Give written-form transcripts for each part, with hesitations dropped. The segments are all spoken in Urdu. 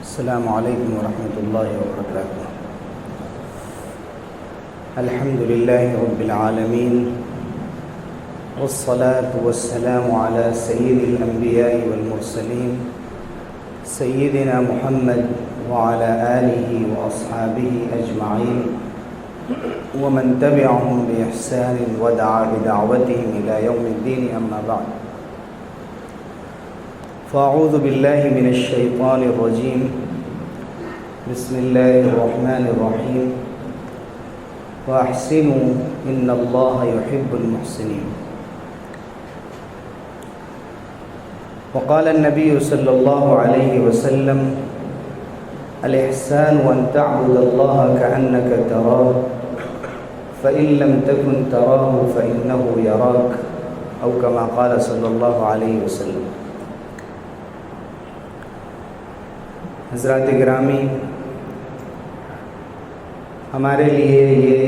السلام علیکم ورحمۃ اللہ وبرکاتہ۔ الحمد للہ رب العالمین والصلاة والسلام علی سید الانبیاء والمرسلین سیدنا محمد وعلی آلہ واصحابہ اجمعین ومن تبعهم بإحسان ودعا بدعوتهم إلى يوم الدین، اما بعد فاعوذ باللہ من الشیطان الرجیم، بسم اللہ الرحمن الرحیم، وَأَحْسِنُوا إِنَّ اللَّهَ يُحِبُّ الْمُحْسِنِينَ۔ وقال النبی صلی اللہ علیہ وسلم: الإحسان أن تعبد الله كأنك تراه فإن لم تكن تراه فإنه يراك، أو كما قال صلی اللہ علیہ وسلم۔ حضرات گرامی، ہمارے لیے یہ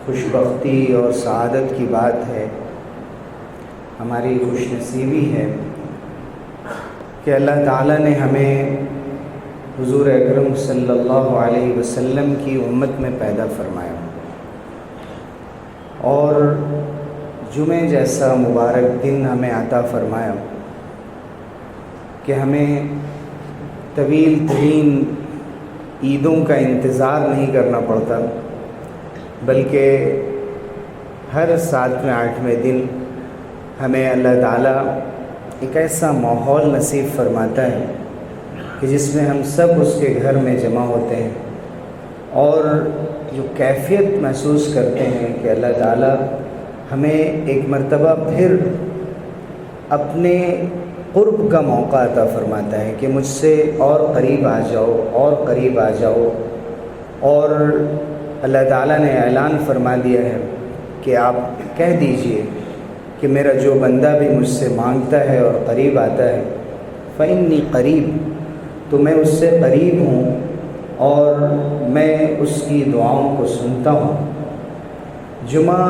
خوش بختی اور سعادت کی بات ہے، ہماری خوش نصیبی ہے کہ اللہ تعالیٰ نے ہمیں حضور اکرم صلی اللہ علیہ وسلم کی امت میں پیدا فرمایا، اور جمعہ جیسا مبارک دن ہمیں عطا فرمایا کہ ہمیں طویل ترین عیدوں کا انتظار نہیں کرنا پڑتا، بلکہ ہر 7ویں 8ویں دن ہمیں اللہ تعالیٰ ایک ایسا ماحول نصیب فرماتا ہے کہ جس میں ہم سب اس کے گھر میں جمع ہوتے ہیں، اور جو کیفیت محسوس کرتے ہیں کہ اللہ تعالیٰ ہمیں ایک مرتبہ پھر اپنے قرب کا موقع عطا فرماتا ہے کہ مجھ سے اور قریب آ جاؤ، اور قریب آ جاؤ۔ اور اللہ تعالیٰ نے اعلان فرما دیا ہے کہ آپ کہہ دیجئے کہ میرا جو بندہ بھی مجھ سے مانگتا ہے اور قریب آتا ہے فإنی قریب، تو میں اس سے قریب ہوں اور میں اس کی دعاؤں کو سنتا ہوں۔ جمعہ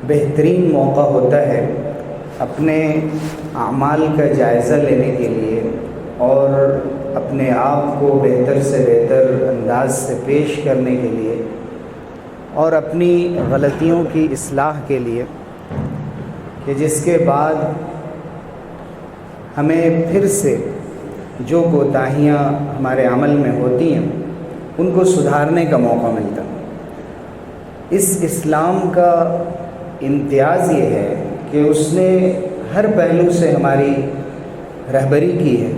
بہترین موقع ہوتا ہے اپنے اعمال کا جائزہ لینے کے لیے اور اپنے آپ کو بہتر سے بہتر انداز سے پیش کرنے کے لیے اور اپنی غلطیوں کی اصلاح کے لیے، کہ جس کے بعد ہمیں پھر سے جو کوتاہیاں ہمارے عمل میں ہوتی ہیں ان کو سدھارنے کا موقع ملتا۔ اس اسلام کا امتیاز یہ ہے کہ اس نے ہر پہلو سے ہماری رہبری کی ہے،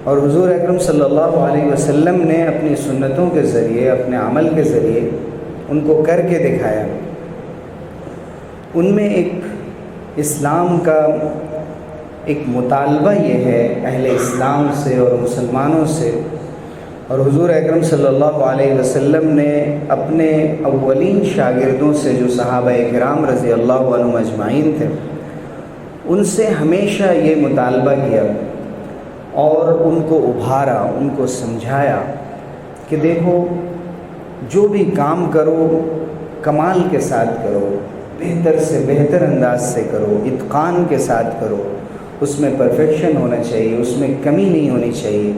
اور حضور اکرم صلی اللہ علیہ وسلم نے اپنی سنتوں کے ذریعے، اپنے عمل کے ذریعے ان کو کر کے دکھایا۔ ان میں ایک اسلام کا ایک مطالبہ یہ ہے اہل اسلام سے اور مسلمانوں سے، اور حضور اکرم صلی اللہ علیہ وسلم نے اپنے اولین شاگردوں سے جو صحابہ کرام رضی اللہ عنہم اجمعین تھے ان سے ہمیشہ یہ مطالبہ کیا اور ان کو ابھارا، ان کو سمجھایا کہ دیکھو، جو بھی کام کرو کمال کے ساتھ کرو، بہتر سے بہتر انداز سے کرو، اتقان کے ساتھ کرو، اس میں پرفیکشن ہونا چاہیے، اس میں کمی نہیں ہونی چاہیے۔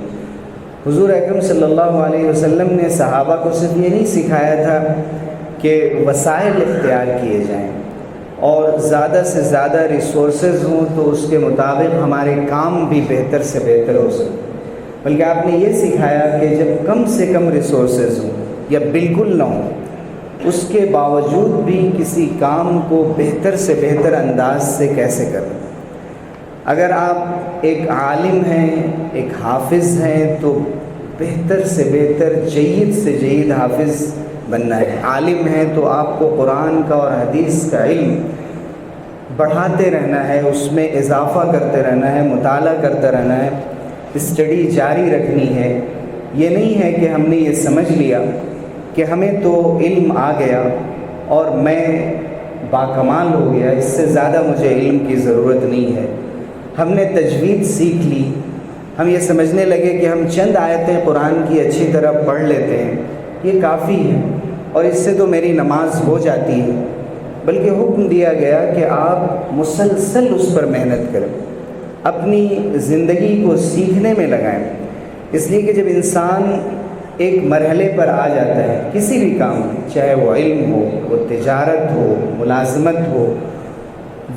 حضور اکرم صلی اللہ علیہ وسلم نے صحابہ کو صرف یہ نہیں سکھایا تھا کہ وسائل اختیار کیے جائیں اور زیادہ سے زیادہ ریسورسز ہوں تو اس کے مطابق ہمارے کام بھی بہتر سے بہتر ہو سکے، بلکہ آپ نے یہ سکھایا کہ جب کم سے کم ریسورسز ہوں یا بالکل نہ ہوں، اس کے باوجود بھی کسی کام کو بہتر سے بہتر انداز سے کیسے کریں۔ اگر آپ ایک عالم ہیں، ایک حافظ ہیں، تو بہتر سے بہتر، جید سے جید حافظ بننا ہے۔ عالم ہیں تو آپ کو قرآن کا اور حدیث کا علم بڑھاتے رہنا ہے، اس میں اضافہ کرتے رہنا ہے، مطالعہ کرتے رہنا ہے، اسٹڈی جاری رکھنی ہے۔ یہ نہیں ہے کہ ہم نے یہ سمجھ لیا کہ ہمیں تو علم آ گیا اور میں باکمال ہو گیا، اس سے زیادہ مجھے علم کی ضرورت نہیں ہے۔ ہم نے تجوید سیکھ لی، ہم یہ سمجھنے لگے کہ ہم چند آیتیں قرآن کی اچھی طرح پڑھ لیتے ہیں، یہ کافی ہے اور اس سے تو میری نماز ہو جاتی ہے، بلکہ حکم دیا گیا کہ آپ مسلسل اس پر محنت کریں، اپنی زندگی کو سیکھنے میں لگائیں، اس لیے کہ جب انسان ایک مرحلے پر آ جاتا ہے کسی بھی کام میں، چاہے وہ علم ہو، وہ تجارت ہو، ملازمت ہو،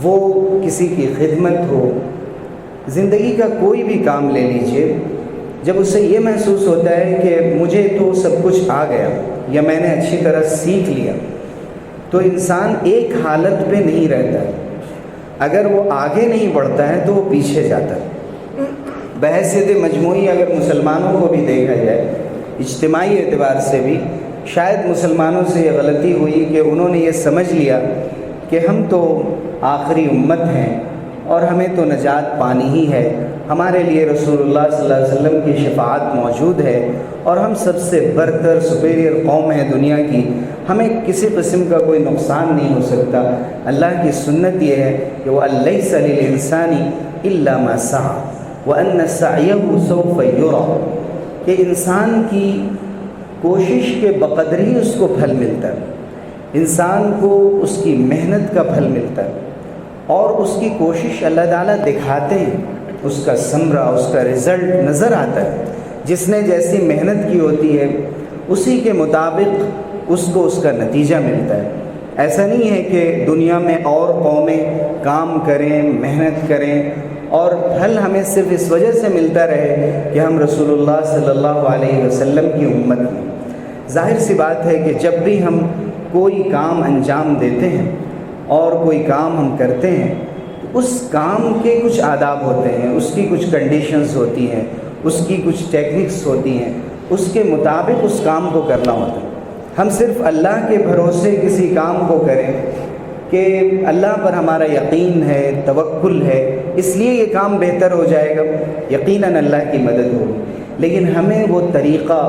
وہ کسی کی خدمت ہو، زندگی کا کوئی بھی کام لے لیجئے، جب اسے یہ محسوس ہوتا ہے کہ مجھے تو سب کچھ آ گیا یا میں نے اچھی طرح سیکھ لیا، تو انسان ایک حالت پہ نہیں رہتا، اگر وہ آگے نہیں بڑھتا ہے تو وہ پیچھے جاتا ہے۔ بحیثیت مجموعی اگر مسلمانوں کو بھی دیکھا جائے، اجتماعی اعتبار سے بھی شاید مسلمانوں سے یہ غلطی ہوئی کہ انہوں نے یہ سمجھ لیا کہ ہم تو آخری امت ہیں اور ہمیں تو نجات پانی ہی ہے، ہمارے لیے رسول اللہ صلی اللہ علیہ وسلم کی شفاعت موجود ہے اور ہم سب سے برتر سپیریئر قوم ہے دنیا کی، ہمیں کسی قسم کا کوئی نقصان نہیں ہو سکتا۔ اللہ کی سنت یہ ہے کہ وَلَيْسَ لِلْإِنسَانِ إِلَّا مَا سَعَى وَأَنَّ سَعْيَهُ سَوْفَ يُرَى، کہ انسان کی کوشش کے بقدر ہی اس کو پھل ملتا ہے، انسان کو اس کی محنت کا پھل ملتا ہے، اور اس کی کوشش اللہ تعالیٰ دکھاتے ہیں، اس کا ثمرہ، اس کا رزلٹ نظر آتا ہے۔ جس نے جیسی محنت کی ہوتی ہے اسی کے مطابق اس کو اس کا نتیجہ ملتا ہے۔ ایسا نہیں ہے کہ دنیا میں اور قومیں کام کریں، محنت کریں اور پھل ہمیں صرف اس وجہ سے ملتا رہے کہ ہم رسول اللہ صلی اللہ علیہ وسلم کی امت میں۔ ظاہر سی بات ہے کہ جب بھی ہم کوئی کام انجام دیتے ہیں اور کوئی کام ہم کرتے ہیں، اس کام کے کچھ آداب ہوتے ہیں، اس کی کچھ کنڈیشنز ہوتی ہیں، اس کی کچھ ٹیکنکس ہوتی ہیں، اس کے مطابق اس کام کو کرنا ہوتا ہے۔ ہم صرف اللہ کے بھروسے کسی کام کو کریں کہ اللہ پر ہمارا یقین ہے، توکل ہے، اس لیے یہ کام بہتر ہو جائے گا، یقیناً اللہ کی مدد ہوگی، لیکن ہمیں وہ طریقہ،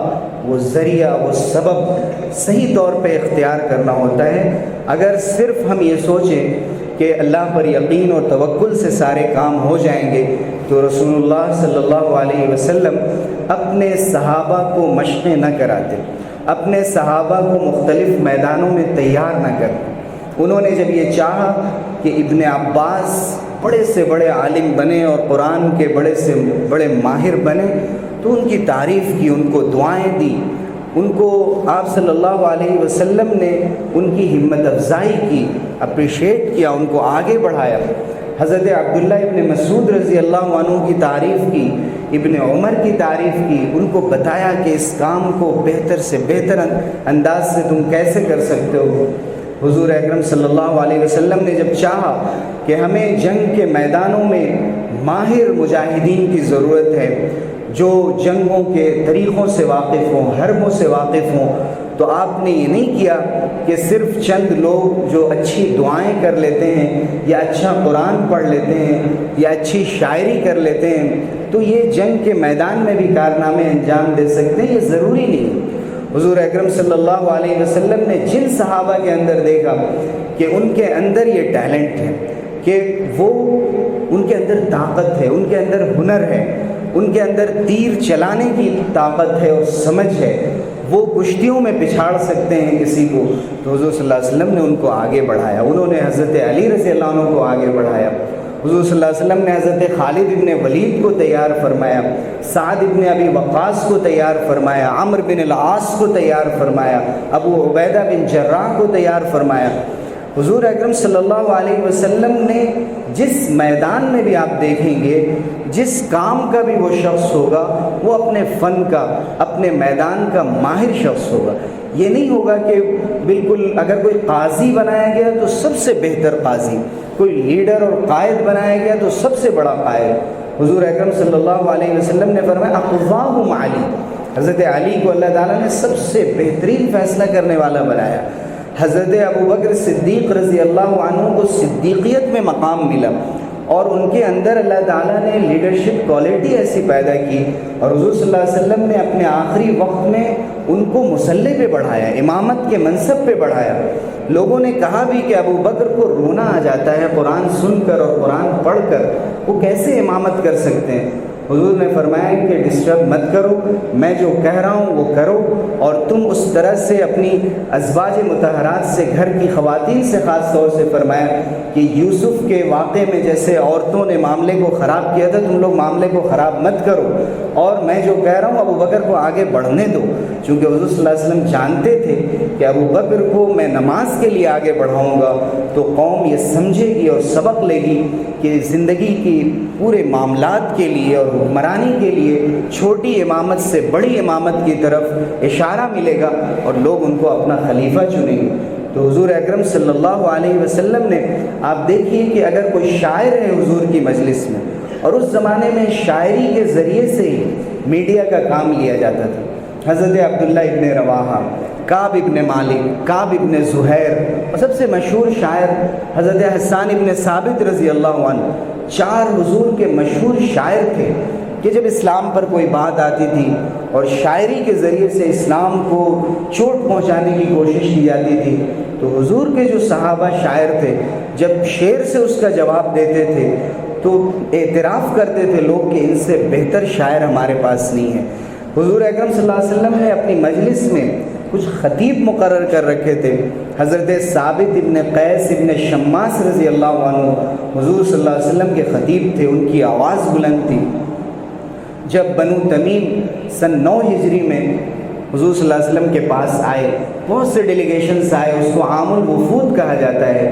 وہ ذریعہ، وہ سبب صحیح طور پہ اختیار کرنا ہوتا ہے۔ اگر صرف ہم یہ سوچیں کہ اللہ پر یقین اور توکل سے سارے کام ہو جائیں گے تو رسول اللہ صلی اللہ علیہ وسلم اپنے صحابہ کو مشقیں نہ کراتے، اپنے صحابہ کو مختلف میدانوں میں تیار نہ کرتے۔ انہوں نے جب یہ چاہا کہ ابن عباس بڑے سے بڑے عالم بنے اور قرآن کے بڑے سے بڑے ماہر بنے تو ان کی تعریف کی، ان کو دعائیں دی، ان کو آپ صلی اللہ علیہ وسلم نے ان کی ہمت افزائی کی، اپریشیٹ کیا، ان کو آگے بڑھایا۔ حضرت عبداللہ ابن مسعود رضی اللہ عنہ کی تعریف کی، ابن عمر کی تعریف کی، ان کو بتایا کہ اس کام کو بہتر سے بہتر انداز سے تم کیسے کر سکتے ہو۔ حضور اکرم صلی اللہ علیہ وسلم نے جب چاہا کہ ہمیں جنگ کے میدانوں میں ماہر مجاہدین کی ضرورت ہے جو جنگوں کے طریقوں سے واقف ہوں، حربوں سے واقف ہوں، تو آپ نے یہ نہیں کیا کہ صرف چند لوگ جو اچھی دعائیں کر لیتے ہیں یا اچھا قرآن پڑھ لیتے ہیں یا اچھی شاعری کر لیتے ہیں تو یہ جنگ کے میدان میں بھی کارنامے انجام دے سکتے ہیں، یہ ضروری نہیں۔ حضور اکرم صلی اللہ علیہ وسلم نے جن صحابہ کے اندر دیکھا کہ ان کے اندر یہ ٹیلنٹ ہے، کہ وہ ان کے اندر طاقت ہے، ان کے اندر ہنر ہے، ان کے اندر تیر چلانے کی طاقت ہے اور سمجھ ہے، وہ کشتیوں میں پچھاڑ سکتے ہیں کسی کو، تو حضور صلی اللہ علیہ وسلم نے ان کو آگے بڑھایا۔ انہوں نے حضرت علی رضی اللہ عنہ کو آگے بڑھایا۔ حضور صلی اللہ علیہ وسلم نے حضرت خالد ابن ولید کو تیار فرمایا، سعد ابن ابی وقاص کو تیار فرمایا، عمرو بن العاص کو تیار فرمایا، ابو عبیدہ بن جراح کو تیار فرمایا۔ حضور اکرم صلی اللہ علیہ وسلم نے جس میدان میں بھی آپ دیکھیں گے، جس کام کا بھی وہ شخص ہوگا، وہ اپنے فن کا، اپنے میدان کا ماہر شخص ہوگا۔ یہ نہیں ہوگا کہ بالکل اگر کوئی قاضی بنایا گیا تو سب سے بہتر قاضی، کوئی لیڈر اور قائد بنایا گیا تو سب سے بڑا قائد۔ حضور اکرم صلی اللہ علیہ وسلم نے فرمایا اقواہم علی، حضرت علی کو اللہ تعالیٰ نے سب سے بہترین فیصلہ کرنے والا بنایا۔ حضرت ابو بکر صدیق رضی اللہ عنہ کو صدیقیت میں مقام ملا اور ان کے اندر اللہ تعالیٰ نے لیڈرشپ کوالٹی ایسی پیدا کی، اور حضور صلی اللہ علیہ وسلم نے اپنے آخری وقت میں ان کو مسلح پہ بڑھایا، امامت کے منصب پہ بڑھایا۔ لوگوں نے کہا بھی کہ ابو بکر کو رونا آ جاتا ہے قرآن سن کر اور قرآن پڑھ کر، وہ کیسے امامت کر سکتے ہیں؟ حضور نے فرمایا کہ ڈسٹرب مت کرو، میں جو کہہ رہا ہوں وہ کرو، اور تم اس طرح سے اپنی ازواج مطہرات سے، گھر کی خواتین سے خاص طور سے فرمایا کہ یوسف کے واقعے میں جیسے عورتوں نے معاملے کو خراب کیا تھا، تم لوگ معاملے کو خراب مت کرو، اور میں جو کہہ رہا ہوں ابو بکر کو آگے بڑھنے دو، چونکہ حضور صلی اللہ علیہ وسلم جانتے تھے کہ ابو بکر کو میں نماز کے لیے آگے بڑھاؤں گا تو قوم یہ سمجھے گی اور سبق لے گی کہ زندگی کی پورے معاملات کے لیے اور حکمرانی کے لیے چھوٹی امامت سے بڑی امامت کی طرف اشارہ ملے گا اور لوگ ان کو اپنا خلیفہ چنیں گے۔ تو حضور اکرم صلی اللہ علیہ وسلم نے، آپ دیکھیے کہ اگر کوئی شاعر ہے حضور کی مجلس میں، اور اس زمانے میں شاعری کے ذریعے سے ہی میڈیا کا کام لیا جاتا تھا، حضرت عبداللہ ابن رواحہ، کعب ابن مالک، کعب ابن زہیر، اور سب سے مشہور شاعر حضرت حسان ابن ثابت رضی اللہ عنہ، 4 حضور کے مشہور شاعر تھے کہ جب اسلام پر کوئی بات آتی تھی اور شاعری کے ذریعے سے اسلام کو چوٹ پہنچانے کی کوشش کی جاتی تھی، تو حضور کے جو صحابہ شاعر تھے جب شعر سے اس کا جواب دیتے تھے تو اعتراف کرتے تھے لوگ کہ ان سے بہتر شاعر ہمارے پاس نہیں ہے۔ حضور اکرم صلی اللہ علیہ وسلم نے اپنی مجلس میں کچھ خطیب مقرر کر رکھے تھے۔ حضرت ثابت ابن قیس ابن شماس رضی اللہ عنہ حضور صلی اللہ علیہ وسلم کے خطیب تھے، ان کی آواز بلند تھی۔ جب بنو تمیم سن 9 ہجری میں حضور صلی اللہ علیہ وسلم کے پاس آئے، بہت سے ڈیلیگیشنز آئے، اس کو عام الوفود کہا جاتا ہے،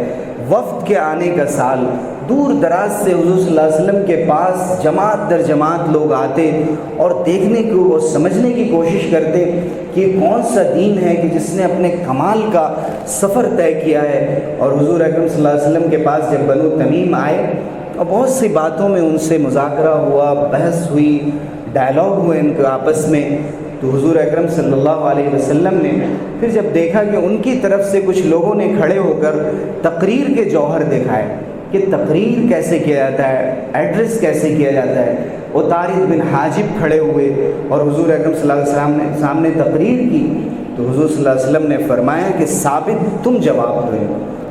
وفد کے آنے کا سال، دور دراز سے حضور صلی اللہ علیہ وسلم کے پاس جماعت در جماعت لوگ آتے اور دیکھنے کو اور سمجھنے کی کوشش کرتے کہ کون سا دین ہے کہ جس نے اپنے کمال کا سفر طے کیا ہے۔ اور حضور اکرم صلی اللہ علیہ وسلم کے پاس جب بنو تمیم آئے اور بہت سی باتوں میں ان سے مذاکرہ ہوا، بحث ہوئی، ڈائلاگ ہوئے ان کے آپس میں، تو حضور اکرم صلی اللہ علیہ وسلم نے پھر جب دیکھا کہ ان کی طرف سے کچھ لوگوں نے کھڑے ہو کر تقریر کے جوہر دکھائے کہ تقریر کیسے کیا جاتا ہے، ایڈریس کیسے کیا جاتا ہے، وہ طارق بن حاجب کھڑے ہوئے اور حضور اکرم صلی اللہ علیہ وسلم نے سامنے تقریر کی، تو حضور صلی اللہ علیہ وسلم نے فرمایا کہ ثابت تم جواب دو،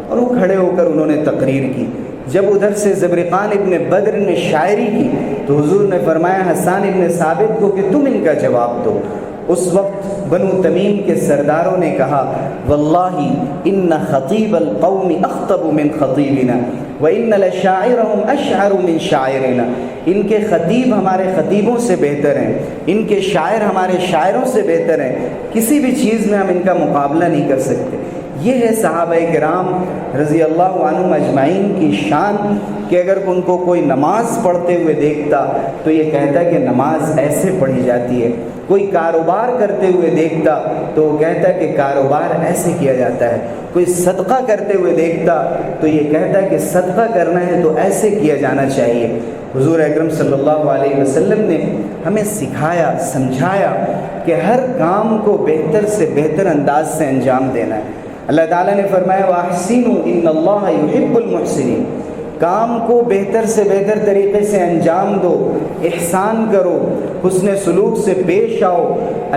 اور وہ کھڑے ہو کر انہوں نے تقریر کی۔ جب ادھر سے زبرقان ابن بدر نے شاعری کی تو حضور نے فرمایا حسان ابن ثابت کو کہ تم ان کا جواب دو۔ اس وقت بنو تمیم کے سرداروں نے کہا واللہ ان خطیب القوم اخطب من خطیبنا وان لشاعرهم اشعر من شاعرنا، ان کے خطیب ہمارے خطیبوں سے بہتر ہیں، ان کے شاعر ہمارے شاعروں سے بہتر ہیں، کسی بھی چیز میں ہم ان کا مقابلہ نہیں کر سکتے۔ یہ ہے صحابہ کرام رضی اللہ عنہم اجمعین کی شان کہ اگر ان کو کوئی نماز پڑھتے ہوئے دیکھتا تو یہ کہتا کہ نماز ایسے پڑھی جاتی ہے، کوئی کاروبار کرتے ہوئے دیکھتا تو وہ کہتا کہ کاروبار ایسے کیا جاتا ہے، کوئی صدقہ کرتے ہوئے دیکھتا تو یہ کہتا کہ صدقہ کرنا ہے تو ایسے کیا جانا چاہیے۔ حضور اکرم صلی اللہ علیہ وسلم نے ہمیں سکھایا، سمجھایا کہ ہر کام کو بہتر سے بہتر انداز سے انجام دینا ہے۔ اللہ تعالیٰ نے فرمایا وَأَحْسِنُوا إِنَّ اللَّهَ يُحِبُّ الْمُحْسِنِينَ، کام کو بہتر سے بہتر طریقے سے انجام دو، احسان کرو، حسن سلوک سے پیش آؤ،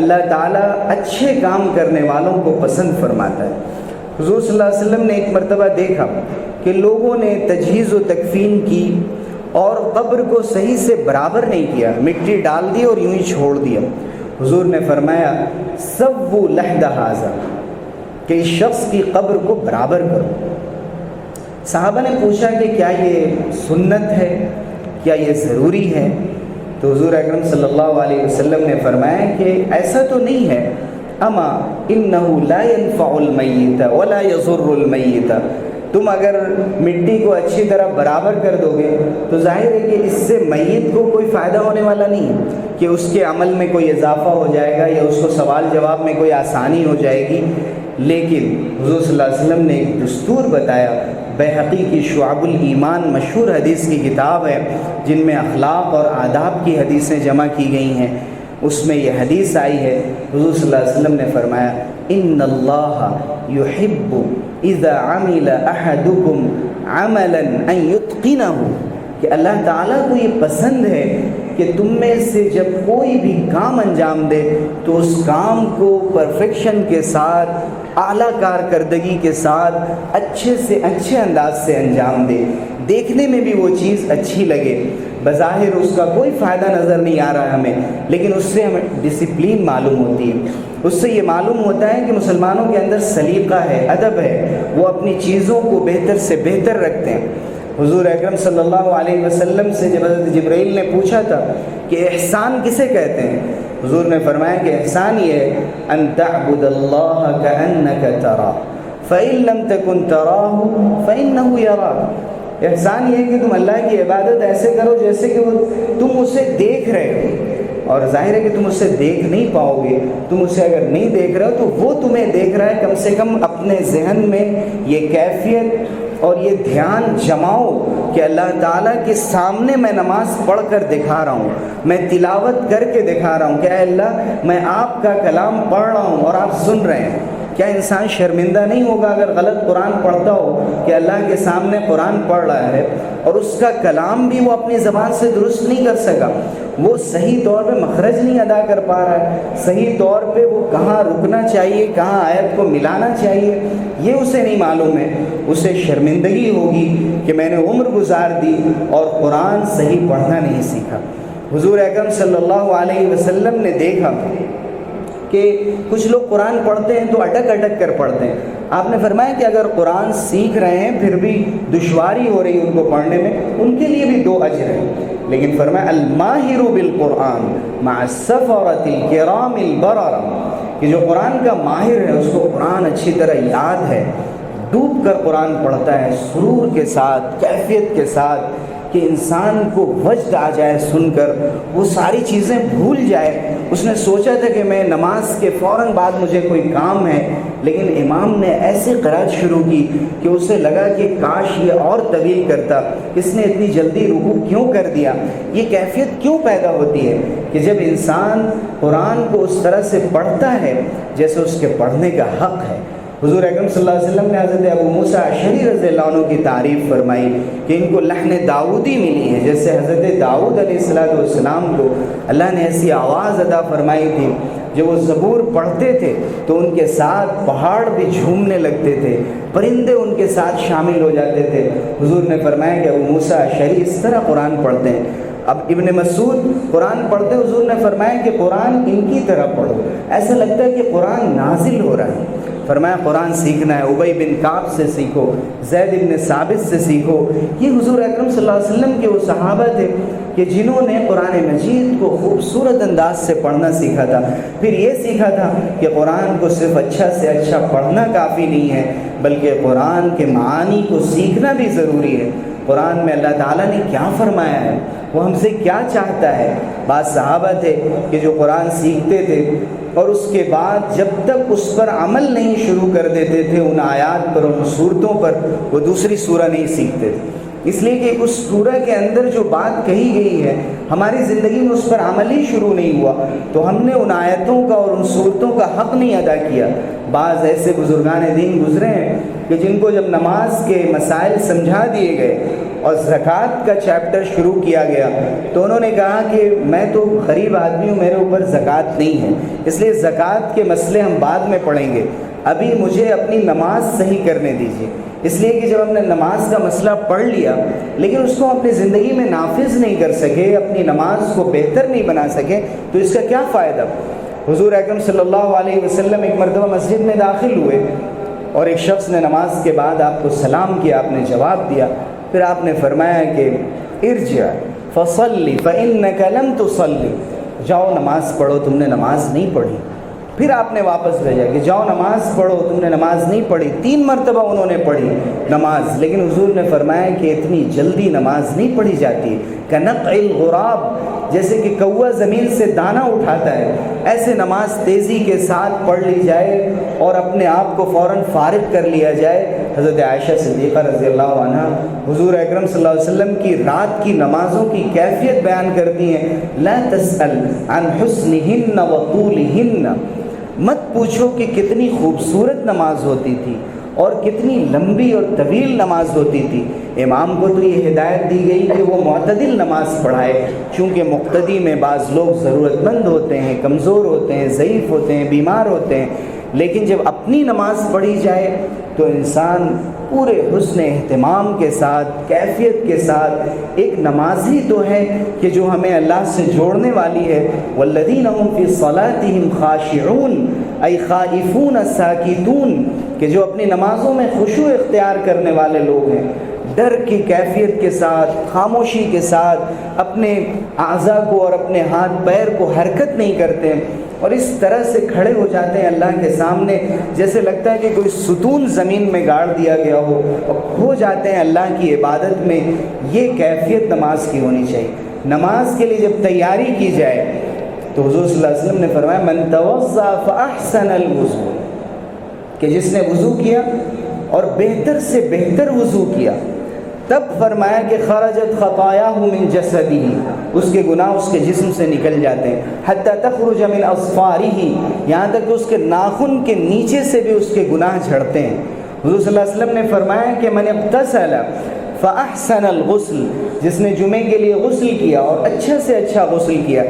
اللہ تعالیٰ اچھے کام کرنے والوں کو پسند فرماتا ہے۔ حضور صلی اللہ علیہ وسلم نے ایک مرتبہ دیکھا کہ لوگوں نے تجہیز و تکفین کی اور قبر کو صحیح سے برابر نہیں کیا، مٹی ڈال دی اور یوں ہی چھوڑ دیا۔ حضور نے فرمایا سووا لحد ھذا، کہ اس شخص کی قبر کو برابر کرو۔ صحابہ نے پوچھا کہ کیا یہ سنت ہے، کیا یہ ضروری ہے؟ تو حضور اکرم صلی اللہ علیہ وسلم نے فرمایا کہ ایسا تو نہیں ہے، اما انہ لا ينفع المیت ولا یضر المیت، تم اگر مٹی کو اچھی طرح برابر کر دو گے تو ظاہر ہے کہ اس سے میت کو کوئی فائدہ ہونے والا نہیں ہے کہ اس کے عمل میں کوئی اضافہ ہو جائے گا یا اس کو سوال جواب میں کوئی آسانی ہو جائے گی، لیکن حضور صلی اللہ علیہ وسلم نے ایک دستور بتایا۔ بیہقی کی شعب الایمان مشہور حدیث کی کتاب ہے جن میں اخلاق اور آداب کی حدیثیں جمع کی گئی ہیں، اس میں یہ حدیث آئی ہے، حضور صلی اللہ علیہ وسلم نے فرمایا ان اللہ یحب اذا عمل احدکم عملا ان یتقنہ، کہ اللہ تعالیٰ کو یہ پسند ہے کہ تم میں سے جب کوئی بھی کام انجام دے تو اس کام کو پرفیکشن کے ساتھ، اعلیٰ کارکردگی کے ساتھ، اچھے سے اچھے انداز سے انجام دے۔ دیکھنے میں بھی وہ چیز اچھی لگے، بظاہر اس کا کوئی فائدہ نظر نہیں آ رہا ہے ہمیں، لیکن اس سے ہمیں ڈسپلین معلوم ہوتی ہے، اس سے یہ معلوم ہوتا ہے کہ مسلمانوں کے اندر سلیقہ ہے، ادب ہے، وہ اپنی چیزوں کو بہتر سے بہتر رکھتے ہیں۔ حضور اکرم صلی اللہ علیہ وسلم سے جب حضرت جبرائیل نے پوچھا تھا کہ احسان کسے کہتے ہیں، حضور نے فرمایا کہ احسان یہ ہے ان تعبد اللہ کأنک تراہ فإن لم تکن تراہ فإنہ یراک۔ احسان یہ ہے کہ تم اللہ کی عبادت ایسے کرو جیسے کہ تم اسے دیکھ رہے ہو، اور ظاہر ہے کہ تم اسے دیکھ نہیں پاؤ گے، تم اسے اگر نہیں دیکھ رہے ہو تو وہ تمہیں دیکھ رہا ہے۔ کم سے کم اپنے ذہن میں یہ کیفیت اور یہ دھیان جماؤ کہ اللہ تعالیٰ کے سامنے میں نماز پڑھ کر دکھا رہا ہوں، میں تلاوت کر کے دکھا رہا ہوں کہ اے اللہ میں آپ کا کلام پڑھ رہا ہوں اور آپ سن رہے ہیں۔ کیا انسان شرمندہ نہیں ہوگا اگر غلط قرآن پڑھتا ہو کہ اللہ کے سامنے قرآن پڑھ رہا ہے اور اس کا کلام بھی وہ اپنی زبان سے درست نہیں کر سکا، وہ صحیح طور پہ مخرج نہیں ادا کر پا رہا ہے، صحیح طور پہ وہ کہاں رکنا چاہیے، کہاں آیت کو ملانا چاہیے، یہ اسے نہیں معلوم ہے، اسے شرمندگی ہوگی کہ میں نے عمر گزار دی اور قرآن صحیح پڑھنا نہیں سیکھا۔ حضور اکرم صلی اللہ علیہ وسلم نے دیکھا کہ کچھ لوگ قرآن پڑھتے ہیں تو اٹک اٹک کر پڑھتے ہیں۔ آپ نے فرمایا کہ اگر قرآن سیکھ رہے ہیں پھر بھی دشواری ہو رہی ہے ان کو پڑھنے میں، ان کے لیے بھی 2 اجر ہیں، لیکن فرمایا الماہر بالقرآن مع السفرۃ الکرام البررہ، کہ جو قرآن کا ماہر ہے، اس کو قرآن اچھی طرح یاد ہے، ڈوب کر قرآن پڑھتا ہے سرور کے ساتھ، کیفیت کے ساتھ، کہ انسان کو وجد آ جائے سن کر، وہ ساری چیزیں بھول جائے۔ اس نے سوچا تھا کہ میں نماز کے فوراً بعد مجھے کوئی کام ہے، لیکن امام نے ایسی قرأت شروع کی کہ اسے لگا کہ کاش یہ اور طویل کرتا، اس نے اتنی جلدی رکوع کیوں کر دیا۔ یہ کیفیت کیوں پیدا ہوتی ہے کہ جب انسان قرآن کو اس طرح سے پڑھتا ہے جیسے اس کے پڑھنے کا حق ہے۔ حضور اکرم صلی اللہ علیہ وسلم نے حضرت ابو موسیٰ اشعری رضی اللہ عنہ کی تعریف فرمائی کہ ان کو لحن داؤدی ملی ہے، جیسے حضرت داؤد علیہ السلام کو اللہ نے ایسی آواز عطا فرمائی تھی، جب وہ زبور پڑھتے تھے تو ان کے ساتھ پہاڑ بھی جھومنے لگتے تھے، پرندے ان کے ساتھ شامل ہو جاتے تھے۔ حضور نے فرمایا کہ ابو موسیٰ اشعری اس طرح قرآن پڑھتے ہیں۔ اب ابن مسعود قرآن پڑھتے، حضور نے فرمایا کہ قرآن ان کی طرح پڑھو، ایسا لگتا ہے کہ قرآن نازل ہو رہا ہے۔ فرمایا قرآن سیکھنا ہے، ابی بن کعب سے سیکھو، زید بن ثابت سے سیکھو۔ یہ حضور اکرم صلی اللہ علیہ وسلم کے وہ صحابہ تھے کہ جنہوں نے قرآن مجید کو خوبصورت انداز سے پڑھنا سیکھا تھا، پھر یہ سیکھا تھا کہ قرآن کو صرف اچھا سے اچھا پڑھنا کافی نہیں ہے، بلکہ قرآن کے معانی کو سیکھنا بھی ضروری ہے۔ قرآن میں اللہ تعالیٰ نے کیا فرمایا ہے، وہ ہم سے کیا چاہتا ہے۔ بعض صحابہ تھے کہ جو قرآن سیکھتے تھے اور اس کے بعد جب تک اس پر عمل نہیں شروع کر دیتے تھے، ان آیات پر، ان صورتوں پر، وہ دوسری سورہ نہیں سیکھتے تھے، اس لیے کہ اس سورہ کے اندر جو بات کہی گئی ہے ہماری زندگی میں اس پر عمل ہی شروع نہیں ہوا تو ہم نے ان آیتوں کا اور ان صورتوں کا حق نہیں ادا کیا۔ بعض ایسے بزرگان دین گزرے ہیں کہ جن کو جب نماز کے مسائل سمجھا دیے گئے اور زکوٰۃ کا چیپٹر شروع کیا گیا تو انہوں نے کہا کہ میں تو غریب آدمی ہوں، میرے اوپر زکوٰۃ نہیں ہے، اس لیے زکوٰۃ کے مسئلے ہم بعد میں پڑھیں گے، ابھی مجھے اپنی نماز صحیح کرنے دیجیے۔ اس لیے کہ جب ہم نے نماز کا مسئلہ پڑھ لیا لیکن اس کو اپنی زندگی میں نافذ نہیں کر سکے، اپنی نماز کو بہتر نہیں بنا سکے تو اس کا کیا فائدہ۔ حضور اکرم صلی اللہ علیہ وسلم ایک مرتبہ مسجد میں داخل ہوئے اور ایک شخص نے نماز کے بعد آپ کو سلام کیا، آپ نے جواب دیا، پھر آپ نے فرمایا کہ ارجع فصلی فإنک لم تصلی، جاؤ نماز پڑھو، تم نے نماز نہیں پڑھی۔ پھر آپ نے واپس بھیجا کہ جاؤ نماز پڑھو، تم نے نماز نہیں پڑھی۔ 3 مرتبہ انہوں نے پڑھی نماز، لیکن حضور نے فرمایا کہ اتنی جلدی نماز نہیں پڑھی جاتی، کنقع الغراب، جیسے کہ کوا زمین سے دانہ اٹھاتا ہے، ایسے نماز تیزی کے ساتھ پڑھ لی جائے اور اپنے آپ کو فوراً فارغ کر لیا جائے۔ حضرت عائشہ صدیقہ رضی اللہ عنہ حضور اکرم صلی اللہ علیہ وسلم کی رات کی نمازوں کی کیفیت بیان کرتی ہیں، لا تسأل عن حسنہن وطولہن، مت پوچھو کہ کتنی خوبصورت نماز ہوتی تھی اور کتنی لمبی اور طویل نماز ہوتی تھی۔ امام کو تو یہ ہدایت دی گئی کہ وہ معتدل نماز پڑھائے، چونکہ مقتدی میں بعض لوگ ضرورت مند ہوتے ہیں، کمزور ہوتے ہیں، ضعیف ہوتے ہیں، بیمار ہوتے ہیں، لیکن جب اپنی نماز پڑھی جائے تو انسان پورے حسن اہتمام کے ساتھ، کیفیت کے ساتھ ایک نماز ہی تو ہے کہ جو ہمیں اللہ سے جوڑنے والی ہے۔ والذین هم فی صلاتهم خاشعون ای خائفون ساکتون، کہ جو اپنی نمازوں میں خشوع اختیار کرنے والے لوگ ہیں، ڈر کی کیفیت کے ساتھ، خاموشی کے ساتھ اپنے اعضاء کو اور اپنے ہاتھ پیر کو حرکت نہیں کرتے، اور اس طرح سے کھڑے ہو جاتے ہیں اللہ کے سامنے جیسے لگتا ہے کہ کوئی ستون زمین میں گاڑ دیا گیا ہو، اور کھو جاتے ہیں اللہ کی عبادت میں۔ یہ کیفیت نماز کی ہونی چاہیے۔ نماز کے لیے جب تیاری کی جائے تو حضور صلی اللہ علیہ وسلم نے فرمایا من توضأ فأحسن الوضوء، کہ جس نے وضو کیا اور بہتر سے بہتر وضو کیا، تب فرمایا کہ خرجت خطاياه من جسده، اس کے گناہ اس کے جسم سے نکل جاتے ہیں، حتى تخرج من اظفاره، یہاں تک کہ اس کے ناخن کے نیچے سے بھی اس کے گناہ جھڑتے ہیں۔ حضور صلی اللہ علیہ وسلم نے فرمایا کہ من اغتسل فاحسن الغسل، جس نے جمعے کے لیے غسل کیا اور اچھا سے اچھا غسل کیا،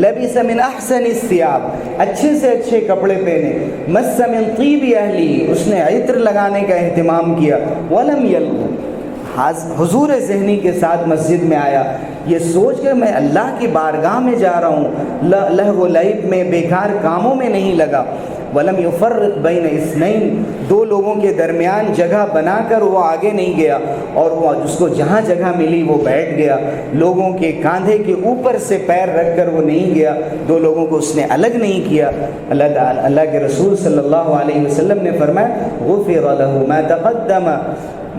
لبس من احسن الثياب، اچھے سے اچھے کپڑے پہنے، مس من طیب اہلی، اس نے عطر لگانے کا اہتمام کیا، ولم یلغو، حضور ذہنی کے ساتھ مسجد میں آیا، یہ سوچ کر میں اللہ کی بارگاہ میں جا رہا ہوں، لہو و لعب میں، بیکار کاموں میں نہیں لگا، ولم یفرق بین اثنین، دو لوگوں کے درمیان جگہ بنا کر وہ آگے نہیں گیا، اور وہ اس کو جہاں جگہ ملی وہ بیٹھ گیا، لوگوں کے کاندھے کے اوپر سے پیر رکھ کر وہ نہیں گیا، دو لوگوں کو اس نے الگ نہیں کیا۔ اللہ کے رسول صلی اللہ علیہ وسلم نے فرمایا غفر له ما تقدم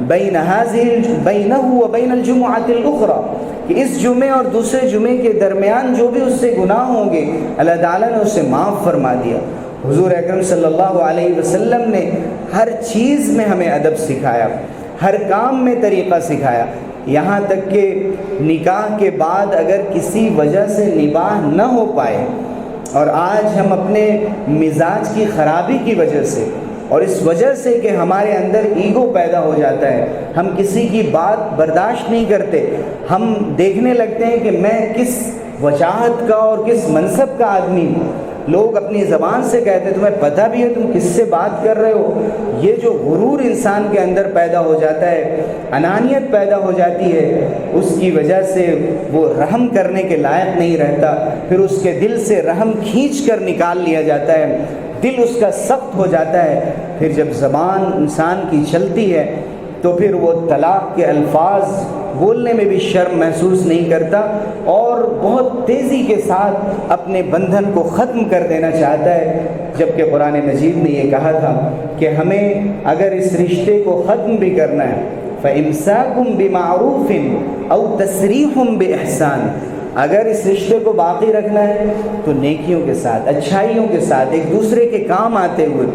بینہ و بین الجمعۃ الاخری، کہ اس جمعے اور دوسرے جمعے کے درمیان جو بھی اس سے گناہ ہوں گے اللہ تعالیٰ نے اسے معاف فرما دیا۔ حضور اکرم صلی اللہ علیہ وسلم نے ہر چیز میں ہمیں ادب سکھایا، ہر کام میں طریقہ سکھایا، یہاں تک کہ نکاح کے بعد اگر کسی وجہ سے نباہ نہ ہو پائے، اور آج ہم اپنے مزاج کی خرابی کی وجہ سے اور اس وجہ سے کہ ہمارے اندر ایگو پیدا ہو جاتا ہے، ہم کسی کی بات برداشت نہیں کرتے، ہم دیکھنے لگتے ہیں کہ میں کس وجاہت کا اور کس منصب کا آدمی ہوں، لوگ اپنی زبان سے کہتے ہیں تمہیں پتہ بھی ہے تم کس سے بات کر رہے ہو۔ یہ جو غرور انسان کے اندر پیدا ہو جاتا ہے، انانیت پیدا ہو جاتی ہے، اس کی وجہ سے وہ رحم کرنے کے لائق نہیں رہتا، پھر اس کے دل سے رحم کھینچ کر نکال لیا جاتا ہے، دل اس کا سخت ہو جاتا ہے، پھر جب زبان انسان کی چلتی ہے تو پھر وہ طلاق کے الفاظ بولنے میں بھی شرم محسوس نہیں کرتا، اور بہت تیزی کے ساتھ اپنے بندھن کو ختم کر دینا چاہتا ہے، جبکہ قرآن مجید نے یہ کہا تھا کہ ہمیں اگر اس رشتے کو ختم بھی کرنا ہے فَإِمْسَاكُمْ بِمَعْرُوفٍ أَوْ تَسْرِيحٌ بِإِحْسَانٍ، اگر اس رشتے کو باقی رکھنا ہے تو نیکیوں کے ساتھ، اچھائیوں کے ساتھ، ایک دوسرے کے کام آتے ہوئے،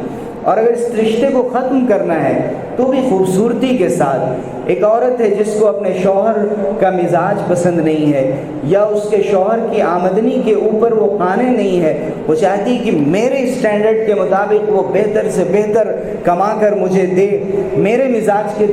اور اگر اس رشتے کو ختم کرنا ہے تو بھی خوبصورتی کے ساتھ۔ ایک عورت ہے جس کو اپنے شوہر کا مزاج پسند نہیں ہے، یا اس کے شوہر کی آمدنی کے اوپر وہ قانع نہیں ہے، وہ چاہتی کہ میرے اسٹینڈرڈ کے مطابق وہ بہتر سے بہتر کما کر مجھے دے، میرے مزاج کے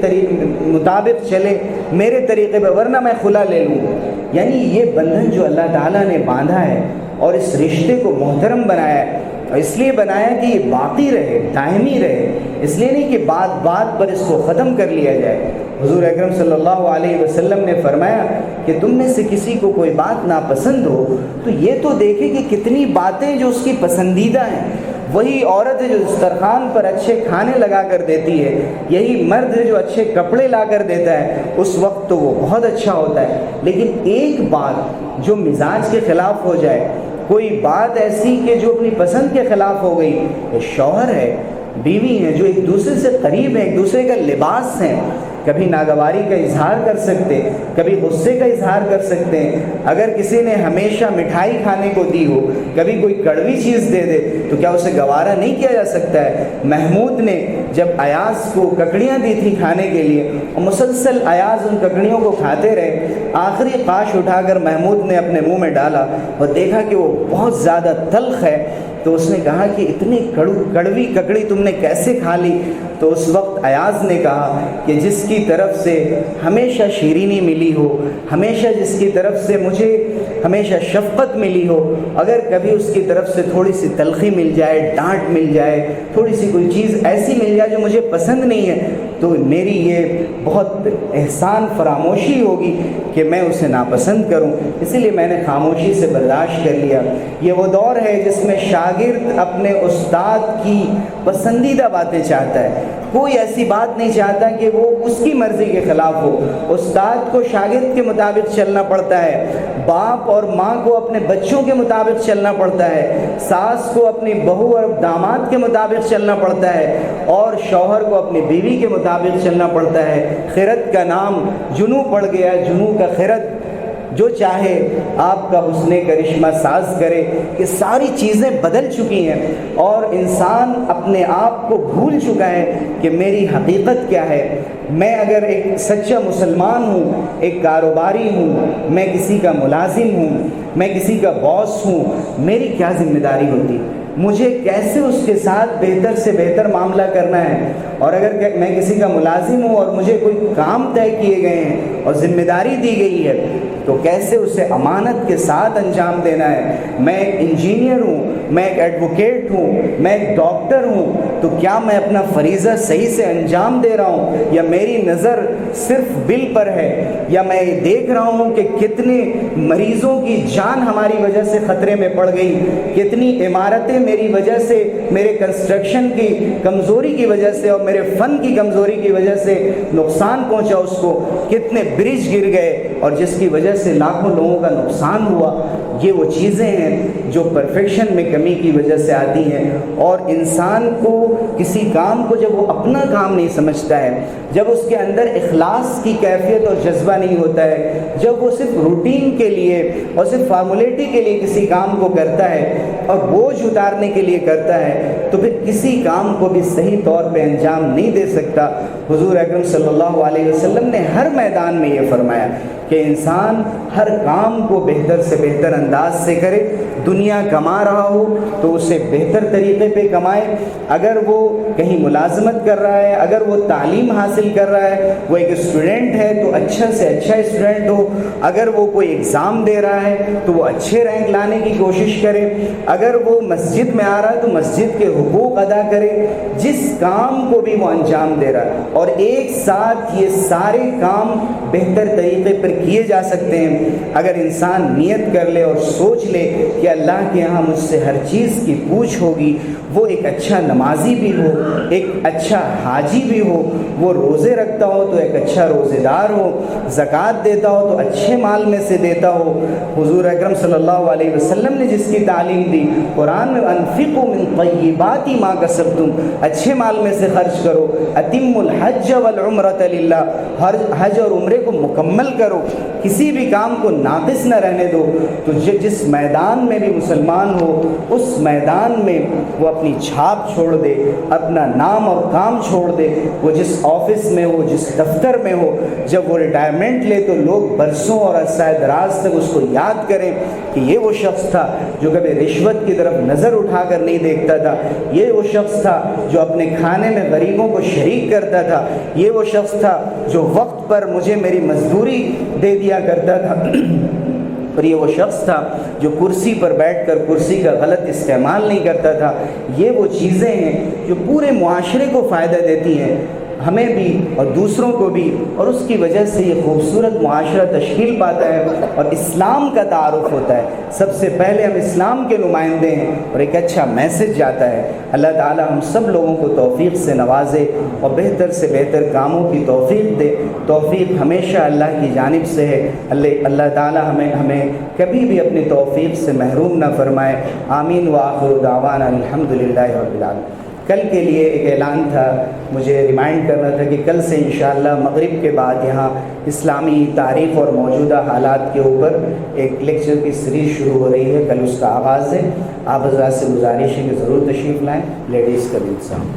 مطابق چلے، میرے طریقے پر، ورنہ میں خلا لے لوں۔ یعنی یہ بندھن جو اللہ تعالیٰ نے باندھا ہے اور اس رشتے کو محترم بنایا ہے، اور اس لیے بنایا کہ یہ باقی رہے، دائمی رہے، اس لیے نہیں کہ بات بات پر اس کو ختم کر لیا جائے۔ حضور اکرم صلی اللہ علیہ وسلم نے فرمایا کہ تم میں سے کسی کو کوئی بات ناپسند ہو تو یہ تو دیکھے کہ کتنی باتیں جو اس کی پسندیدہ ہیں، وہی عورت ہے جو دسترخوان پر اچھے کھانے لگا کر دیتی ہے، یہی مرد ہے جو اچھے کپڑے لا کر دیتا ہے، اس وقت تو وہ بہت اچھا ہوتا ہے۔ لیکن ایک بات جو مزاج کے خلاف ہو جائے، کوئی بات ایسی کہ جو اپنی پسند کے خلاف ہو گئی، یہ شوہر ہے، بیوی ہے، جو ایک دوسرے سے قریب ہیں، ایک دوسرے کا لباس ہیں، کبھی ناگواری کا اظہار کر سکتے، کبھی غصے کا اظہار کر سکتے ہیں۔ اگر کسی نے ہمیشہ مٹھائی کھانے کو دی ہو، کبھی کوئی کڑوی چیز دے دے تو کیا اسے گوارا نہیں کیا جا سکتا ہے؟ محمود نے جب ایاز کو ککڑیاں دی تھی کھانے کے لیے، اور مسلسل ایاز ان ککڑیوں کو کھاتے رہے، آخری قاش اٹھا کر محمود نے اپنے منہ میں ڈالا اور دیکھا کہ وہ بہت زیادہ تلخ ہے، تو اس نے کہا کہ اتنی کڑوی ککڑی تم نے کیسے کھا لی؟ تو اس وقت ایاز نے کہا کہ جس کی طرف سے ہمیشہ شیرینی ملی ہو، ہمیشہ جس کی طرف سے مجھے ہمیشہ شفقت ملی ہو، اگر کبھی اس کی طرف سے تھوڑی سی تلخی مل جائے، ڈانٹ مل جائے، تھوڑی سی کوئی چیز ایسی مل جائے جو مجھے پسند نہیں ہے، تو میری یہ بہت احسان فراموشی ہوگی کہ میں اسے ناپسند کروں، اسی لیے میں نے خاموشی سے برداشت کر لیا۔ یہ وہ دور ہے جس میں شاگرد اپنے استاد کی پسندیدہ باتیں چاہتا ہے، کوئی ایسی بات نہیں چاہتا کہ وہ اس کی مرضی کے خلاف ہو۔ استاد کو شاگرد کے مطابق چلنا پڑتا ہے، باپ اور ماں کو اپنے بچوں کے مطابق چلنا پڑتا ہے، ساس کو اپنی بہو اور داماد کے مطابق چلنا پڑتا ہے، اور شوہر کو اپنی بیوی کے مطابق چلنا پڑتا ہے۔ خرد کا نام جنو پڑ گیا، جنو کا خرد، جو چاہے آپ کا حسن کرشمہ ساز کرے۔ یہ ساری چیزیں بدل چکی ہیں اور انسان اپنے آپ کو بھول چکا ہے کہ میری حقیقت کیا ہے۔ میں اگر ایک سچا مسلمان ہوں، ایک کاروباری ہوں، میں کسی کا ملازم ہوں، میں کسی کا باس ہوں، میری کیا ذمہ داری ہوتی؟ مجھے کیسے اس کے ساتھ بہتر سے بہتر معاملہ کرنا ہے۔ اور اگر میں کسی کا ملازم ہوں اور مجھے کوئی کام طے کیے گئے ہیں اور ذمہ داری دی گئی ہے تو کیسے اسے امانت کے ساتھ انجام دینا ہے۔ میں ایک انجینئر ہوں، میں ایک ایڈوکیٹ ہوں، میں ایک ڈاکٹر ہوں، تو کیا میں اپنا فریضہ صحیح سے انجام دے رہا ہوں، یا میری نظر صرف بل پر ہے، یا میں دیکھ رہا ہوں کہ کتنے مریضوں کی جان ہماری وجہ سے خطرے میں پڑ گئی، کتنی عمارتیں میری وجہ سے، میرے کنسٹرکشن کی کمزوری کی وجہ سے اور میرے فن کی کمزوری کی وجہ سے نقصان پہنچا اس کو، کتنے برج گر گئے اور جس کی وجہ سے لاکھوں لوگوں کا نقصان ہوا۔ یہ وہ چیزیں ہیں جو پرفیکشن میں کمی کی وجہ سے آتی ہیں، اور انسان کو کسی کام کو جب وہ اپنا کام نہیں سمجھتا ہے، جب اس کے اندر اخلاص کی کیفیت اور جذبہ نہیں ہوتا ہے، جب وہ صرف روٹین کے لیے اور صرف فارمولیٹی کے لیے کسی کام کو کرتا ہے اور بوجھ اتارنے کے لیے کرتا ہے، تو پھر کسی کام کو بھی صحیح طور پہ انجام نہیں دے سکتا۔ حضور اکرم صلی اللہ علیہ وسلم نے ہر میدان میں یہ فرمایا کہ انسان ہر کام کو بہتر سے بہتر انداز سے کرے۔ دنیا کما رہا ہو تو اسے بہتر طریقے پہ کمائے، اگر وہ کہیں ملازمت کر رہا ہے، اگر وہ تعلیم حاصل کر رہا ہے، وہ ایک اسٹوڈنٹ ہے تو اچھا سے اچھا اسٹوڈنٹ ہو، اگر وہ کوئی ایگزام دے رہا ہے تو وہ اچھے رینک لانے کی کوشش کرے، اگر وہ مسجد میں آ رہا ہے تو مسجد کے حقوق ادا کرے، جس کام کو بھی وہ انجام دے رہا ہے۔ اور ایک ساتھ یہ سارے کام بہتر طریقے پر کیے جا سکتے ہیں اگر انسان نیت کر لے اور سوچ لے کہ اللہ کے یہاں مجھ سے ہر چیز کی پوچھ ہوگی۔ وہ ایک اچھا نمازی بھی ہو، ایک اچھا حاجی بھی ہو، وہ روزے رکھتا ہو تو ایک اچھا روزے دار ہو، زکوٰۃ دیتا ہو تو اچھے مال میں سے دیتا ہو۔ حضور اکرم صلی اللہ علیہ وسلم نے جس کی تعلیم دی قرآن میں، انفقوا من طیبات ما کسبتم، اچھے مال میں سے خرچ کرو، اتموا الحج والعمرۃ للہ، حج اور عمرے کو مکمل کرو، کسی بھی کام کو ناقص نہ رہنے دو۔ تو جس میدان میں بھی مسلمان ہو اس میدان میں وہ اپنی چھاپ چھوڑ دے، اپنا نام اور کام چھوڑ دے۔ وہ جس آفس میں ہو، جس دفتر میں ہو، جب وہ ریٹائرمنٹ لے تو لوگ برسوں اور عرصہ دراز تک اس کو یاد کریں کہ یہ وہ شخص تھا جو کبھی رشوت کی طرف نظر اٹھا کر نہیں دیکھتا تھا، یہ وہ شخص تھا جو اپنے کھانے میں غریبوں کو شریک کرتا تھا، یہ وہ شخص تھا جو وقت پر مجھے میری مزدوری دے دیا کرتا تھا، اور یہ وہ شخص تھا جو کرسی پر بیٹھ کر کرسی کا غلط استعمال نہیں کرتا تھا۔ یہ وہ چیزیں ہیں جو پورے معاشرے کو فائدہ دیتی ہیں، ہمیں بھی اور دوسروں کو بھی، اور اس کی وجہ سے یہ خوبصورت معاشرہ تشکیل پاتا ہے اور اسلام کا تعارف ہوتا ہے۔ سب سے پہلے ہم اسلام کے نمائندے ہیں اور ایک اچھا میسج جاتا ہے۔ اللہ تعالی ہم سب لوگوں کو توفیق سے نوازے اور بہتر سے بہتر کاموں کی توفیق دے۔ توفیق ہمیشہ اللہ کی جانب سے ہے، اللہ تعالی ہمیں کبھی بھی اپنی توفیق سے محروم نہ فرمائے۔ آمین وآخر دعوانا الحمدللہ رب العالمین۔ کل کے لیے ایک اعلان تھا، مجھے ریمائنڈ کرنا تھا کہ کل سے انشاءاللہ مغرب کے بعد یہاں اسلامی تاریخ اور موجودہ حالات کے اوپر ایک لیکچر کی سیریز شروع ہو رہی ہے، کل اس کا آغاز ہے۔ آپ حضرات سے گزارش ہے کہ ضرور تشریف لائیں، لیڈیز کا بھی انتظام۔